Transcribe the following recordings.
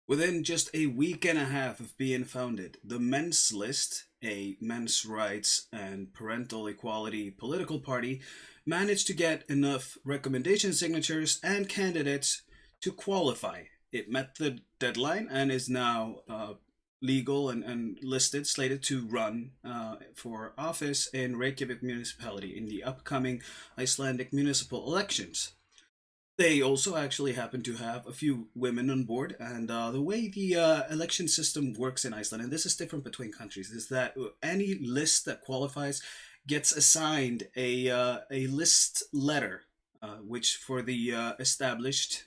Within just a week and a half of being founded, the Men's List, a men's rights and parental equality political party, managed to get enough recommendation signatures and candidates to qualify. It met the deadline and is now legal and listed, slated to run for office in Reykjavik municipality in the upcoming Icelandic municipal elections. They also actually happen to have a few women on board, and the way the election system works in Iceland, and this is different between countries, is that any list that qualifies gets assigned a list letter, which for the established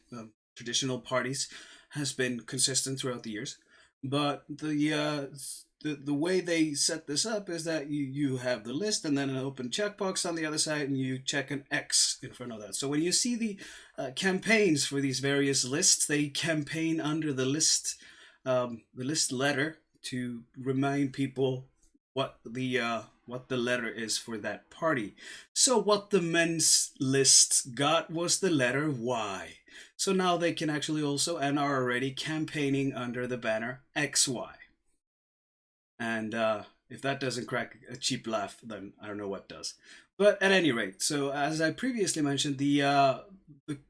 traditional parties has been consistent throughout the years. But the way they set this up is that you have the list and then an open checkbox on the other side, and you check an X in front of that. So when you see the campaigns for these various lists, they campaign under the list letter to remind people what the letter is for that party. So what the men's list got was the letter Y. So now they can actually also and are already campaigning under the banner XY. And if that doesn't crack a cheap laugh, then I don't know what does. But at any rate, so as I previously mentioned, the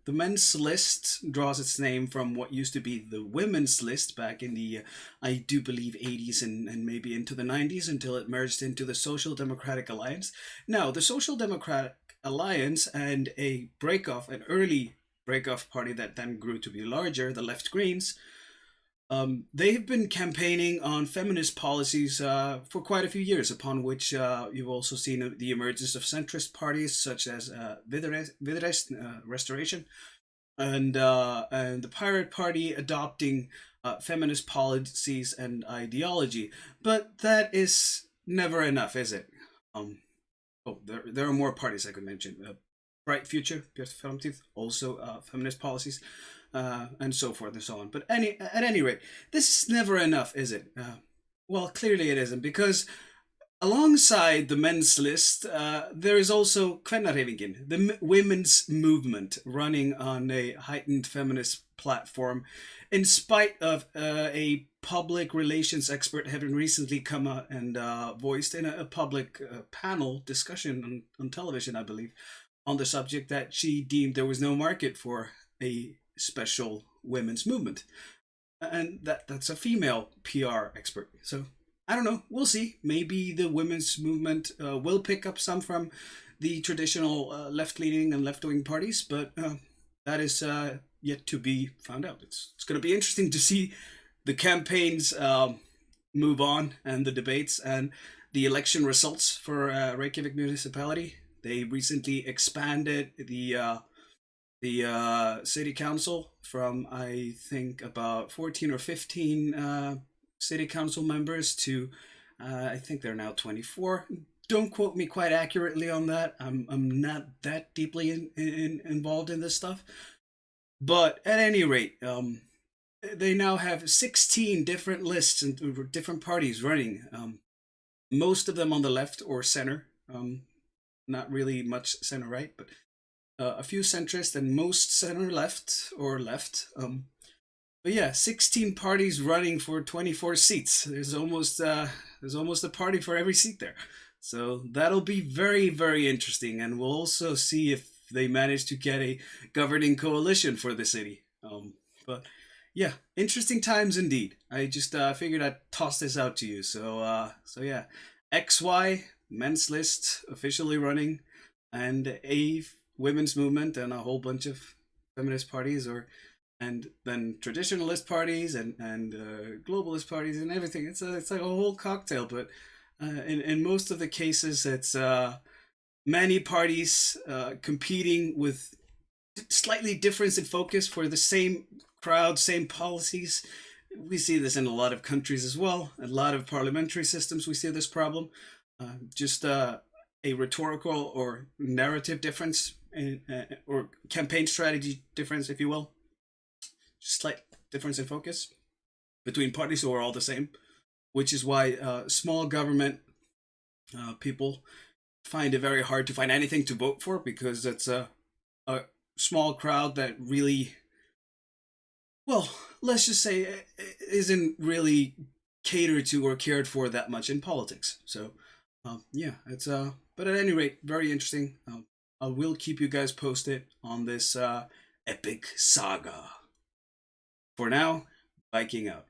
men's list draws its name from what used to be the women's list back in the, I do believe, 80s and maybe into the 90s until it merged into the Social Democratic Alliance. Now, the Social Democratic Alliance and an early break-off party that then grew to be larger, the Left Greens, they've been campaigning on feminist policies for quite a few years, upon which you've also seen the emergence of centrist parties such as Restoration, and the Pirate Party adopting feminist policies and ideology. But that is never enough, is it? There are more parties I could mention. Bright Future, also feminist policies, and so forth and so on. But at any rate, this is never enough, is it? Well, clearly it isn't, because alongside the men's list, there is also Kvennahreyfingin, the women's movement, running on a heightened feminist platform, in spite of a public relations expert having recently come out and voiced in a public panel discussion on television, I believe, on the subject that she deemed there was no market for a special women's movement. And that's a female PR expert. So I don't know. We'll see. Maybe the women's movement will pick up some from the traditional left-leaning and left-wing parties, but that is yet to be found out. It's going to be interesting to see the campaigns move on, and the debates and the election results for Reykjavik municipality. They recently expanded the city council from, I think, about 14 or 15 city council members to I think they're now 24. Don't quote me quite accurately on that. I'm not that deeply involved in this stuff. But at any rate, they now have 16 different lists and different parties running. Most of them on the left or center. Not really much center right, but a few centrist and most center left or left. But yeah, 16 parties running for 24 seats. There's almost a party for every seat there. So that'll be very, very interesting, and we'll also see if they manage to get a governing coalition for the city. But yeah, interesting times indeed. I just figured I'd toss this out to you. So yeah, XY men's list officially running, and a women's movement, and a whole bunch of feminist parties, and then traditionalist parties and globalist parties and everything. It's like a whole cocktail. But in most of the cases, it's many parties competing with slightly difference in focus for the same crowd, same policies. We see this in a lot of countries as well. A lot of parliamentary systems, we see this problem. Just a rhetorical or narrative difference, or campaign strategy difference, if you will. Just slight difference in focus between parties who are all the same, which is why small government people find it very hard to find anything to vote for, because it's a small crowd that really, well, let's just say, isn't really catered to or cared for that much in politics. So, yeah, it's but at any rate, very interesting. I will keep you guys posted on this epic saga. For now, Viking out.